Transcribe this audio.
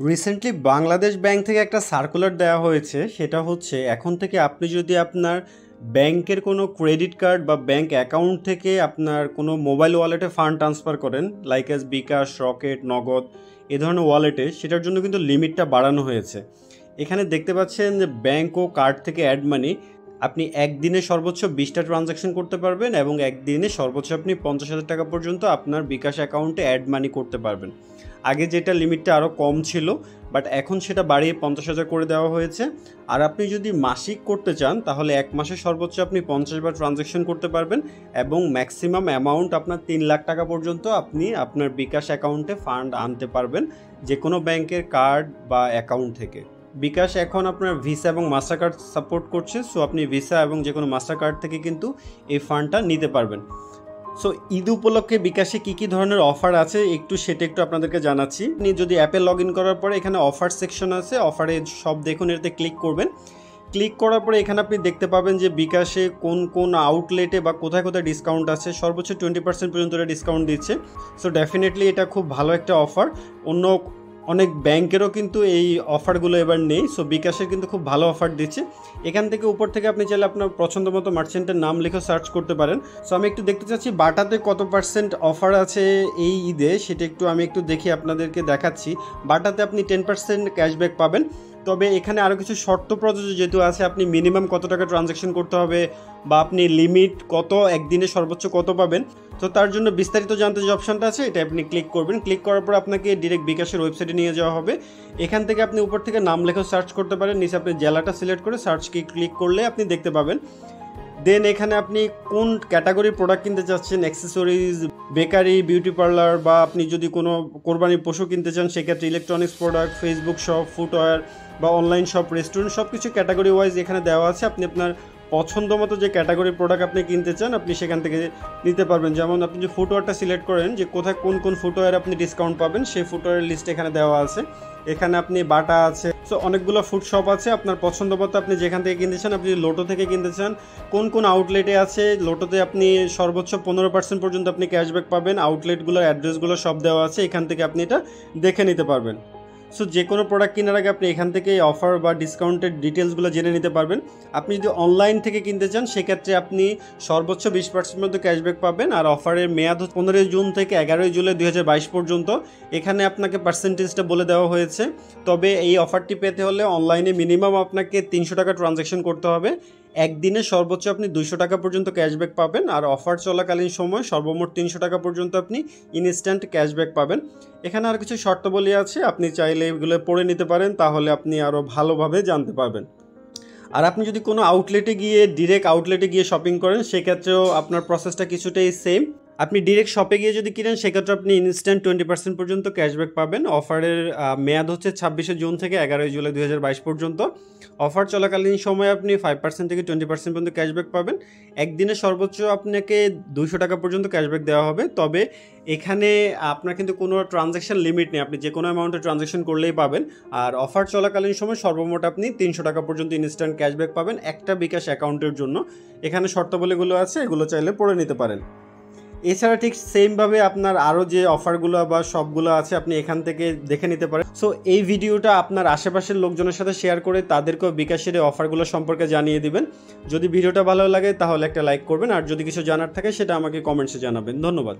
Recently Bangladesh bank থেকে একটা circular দেওয়া হয়েছে, সেটা হচ্ছে এখন থেকে আপনি যদি আপনার ব্যাংকের কোনো ক্রেডিট কার্ড বা ব্যাংক অ্যাকাউন্ট থেকে আপনার কোনো মোবাইল ওয়ালেটে ফান্ড ট্রান্সফার করেন, লাইক অ্যাজ বিকাশ, রকেট, নগদ, এ ধরনের ওয়ালেটে, সেটার জন্য কিন্তু লিমিটটা বাড়ানো হয়েছে। এখানে দেখতে পাচ্ছেন যে ব্যাংক ও কার্ড থেকে অ্যাড মানি আপনি একদিনে সর্বোচ্চ 20টা ট্রানজ্যাকশন করতে পারবেন এবং একদিনে সর্বোচ্চ আপনি 50,000 টাকা পর্যন্ত আপনার বিকাশ অ্যাকাউন্টে অ্যাড মানি করতে পারবেন। আগে যেটা লিমিটটা আরও কম ছিল, বাট এখন সেটা বাড়িয়ে 50,000 করে দেওয়া হয়েছে। আর আপনি যদি মাসিক করতে চান তাহলে এক মাসে সর্বোচ্চ আপনি 50 বার ট্রানজ্যাকশন করতে পারবেন এবং ম্যাক্সিমাম অ্যামাউন্ট আপনার 3 লাখ টাকা পর্যন্ত আপনি আপনার বিকাশ অ্যাকাউন্টে ফান্ড আনতে পারবেন যে কোনো ব্যাংকের কার্ড বা অ্যাকাউন্ট থেকে। বিকাশ এখন আপনার ভিসা এবং মাস্টার কার্ড সাপোর্ট করছে, সো আপনি ভিসা এবং যে কোনো মাস্টার কার্ড থেকে কিন্তু এই ফান্ডটা নিতে পারবেন। সো ঈদ উপলক্ষে বিকাশে কী কী ধরনের অফার আছে সেটা একটু আপনাদেরকে জানাচ্ছি। আপনি যদি অ্যাপে লগ ইন করার পরে এখানে অফার সেকশন আছে, অফারে সব দেখুন, এতে ক্লিক করবেন। ক্লিক করার পরে এখানে আপনি দেখতে পাবেন যে বিকাশে কোন কোন আউটলেটে বা কোথায় কোথায় ডিসকাউন্ট আছে। সর্বোচ্চ 20% পর্যন্ত এটা ডিসকাউন্ট দিচ্ছে। সো ডেফিনেটলি এটা খুব ভালো একটা অফার। অনেক ব্যাংকেরও কিন্তু এই অফারগুলো এবার নেই, সো বিকাশের কিন্তু খুব ভালো অফার দিচ্ছে। এখান থেকে উপর থেকে আপনি চাইলে আপনার পছন্দ মতো মার্চেন্টের নাম লিখে সার্চ করতে পারেন। সো আমি একটু দেখতে চাচ্ছি বাটাতে কত পার্সেন্ট অফার আছে এই ঈদে, সেটা আমি একটু দেখি আপনাদেরকে দেখাচ্ছি। বাটাতে আপনি 10% ক্যাশব্যাক পাবেন, তবে এখানে আরও কিছু শর্ত প্রযোজ্য যেহেতু আছে। আপনি মিনিমাম কত টাকা ট্রানজ্যাকশন করতে হবে বা আপনি লিমিট কত, একদিনে সর্বোচ্চ কত পাবেন, তো তার জন্য বিস্তারিত জানতে যে অপশানটা আছে এটা আপনি ক্লিক করবেন। ক্লিক করার পর আপনাকে ডিরেক্ট বিকাশের ওয়েবসাইটে নিয়ে যাওয়া হবে। এখান থেকে আপনি উপর থেকে নাম লেখা সার্চ করতে পারেন, নিচে আপনি জেলাটা সিলেক্ট করে সার্চ ক্লিক করলে আপনি দেখতে পাবেন। দেন এখানে আপনি কোন ক্যাটাগরির প্রোডাক্ট কিনতে চাচ্ছেন, অ্যাক্সেসরিজ, বেকারি, বিউটি পার্লার, বা আপনি যদি কোনো কোরবানির পশু কিনতে চান সেক্ষেত্রে electronics product, Facebook shop, footwear বা অনলাইন শপ, রেস্টুরেন্ট, সব কিছু ক্যাটাগরি ওয়াইজ এখানে দেওয়া আছে। আপনি আপনার পছন্দ মতো যে ক্যাটাগরির প্রোডাক্ট আপনি কিনতে চান আপনি সেখান থেকে নিতে পারবেন। যেমন আপনি যে ফুটওয়্যারটা সিলেক্ট করেন যে কোথায় কোন কোন ফুটওয়্যার আপনি ডিসকাউন্ট পাবেন, সেই ফুটওয়্যারের লিস্ট এখানে দেওয়া আছে। এখানে আপনি বাটা আছে, সো অনেকগুলো ফুড শপ আছে। আপনার পছন্দ মতো আপনি যেখান থেকে কিনতে চান, আপনি লোটো থেকে কিনতে চান, কোন কোন আউটলেটে আছে। লোটোতে আপনি সর্বোচ্চ 15% পর্যন্ত আপনি ক্যাশব্যাক পাবেন। আউটলেটগুলোর অ্যাড্রেসগুলো সব দেওয়া আছে, এখান থেকে আপনি এটা দেখে নিতে পারবেন। সো যে কোনো প্রোডাক্ট কেনার আগে আপনি এখান থেকে অফার বা ডিসকাউন্টের ডিটেলসগুলো জেনে নিতে পারবেন। আপনি যদি অনলাইন থেকে কিনতে চান সেক্ষেত্রে আপনি সর্বোচ্চ 20% মধ্যে ক্যাশব্যাক পাবেন। আর অফারের মেয়াদ 15 জুন থেকে 11 জুলাই 2022 পর্যন্ত। এখানে আপনাকে পার্সেন্টেজটা বলে দেওয়া হয়েছে। তবে এই অফারটি পেতে হলে অনলাইনে মিনিমাম আপনাকে 300 টাকা ট্রানজ্যাকশন করতে হবে। একদিনে সর্বোচ্চ আপনি 200 টাকা পর্যন্ত ক্যাশব্যাক পাবেন। আর অফার চলাকালীন সময় সর্বমোট 300 টাকা পর্যন্ত আপনি ইনস্ট্যান্ট ক্যাশব্যাক পাবেন। এখানে আর কিছু শর্তাবলী আছে, আপনি চাইলে এগুলো পড়ে নিতে পারেন, তাহলে আপনি আরও ভালোভাবে জানতে পারবেন। আর আপনি যদি কোনো ডিরেক্ট আউটলেটে গিয়ে শপিং করেন সেক্ষেত্রেও আপনার প্রসেসটা কিছুটাই সেম। আপনি ডিরেক্ট শপে গিয়ে যদি কিনেন সেক্ষেত্রে আপনি ইনস্ট্যান্ট 20% পর্যন্ত ক্যাশব্যাক পাবেন। অফারের মেয়াদ হচ্ছে 26 জুন থেকে 11 জুলাই 2022 পর্যন্ত। অফার চলাকালীন সময়ে আপনি 5% থেকে 20% পর্যন্ত ক্যাশব্যাক পাবেন। একদিনে সর্বোচ্চ আপনাকে 200 টাকা পর্যন্ত ক্যাশব্যাক দেওয়া হবে। তবে এখানে আপনার কিন্তু কোনো ট্রানজ্যাকশন লিমিট নেই, আপনি যে কোনো অ্যামাউন্টে ট্রানজ্যাকশন করলেই পাবেন। আর অফার চলাকালীন সময় সর্বমোট আপনি 300 টাকা পর্যন্ত ইনস্ট্যান্ট ক্যাশব্যাক পাবেন একটা বিকাশ অ্যাকাউন্টের জন্য। এখানে শর্তাবলীগুলো আছে, এগুলো চাইলে পড়ে নিতে পারেন। এছাড়া ঠিক সেমভাবে আপনার আরও যে অফারগুলো বা সবগুলো আছে আপনি এখান থেকে দেখে নিতে পারেন। সো এই ভিডিওটা আপনার আশেপাশের লোকজনের সাথে শেয়ার করে তাদেরকেও বিকাশের এই অফারগুলো সম্পর্কে জানিয়ে দিবেন। যদি ভিডিওটা ভালো লাগে তাহলে একটা লাইক করবেন, আর যদি কিছু জানার থাকে সেটা আমাকে কমেন্টসে জানাবেন। ধন্যবাদ।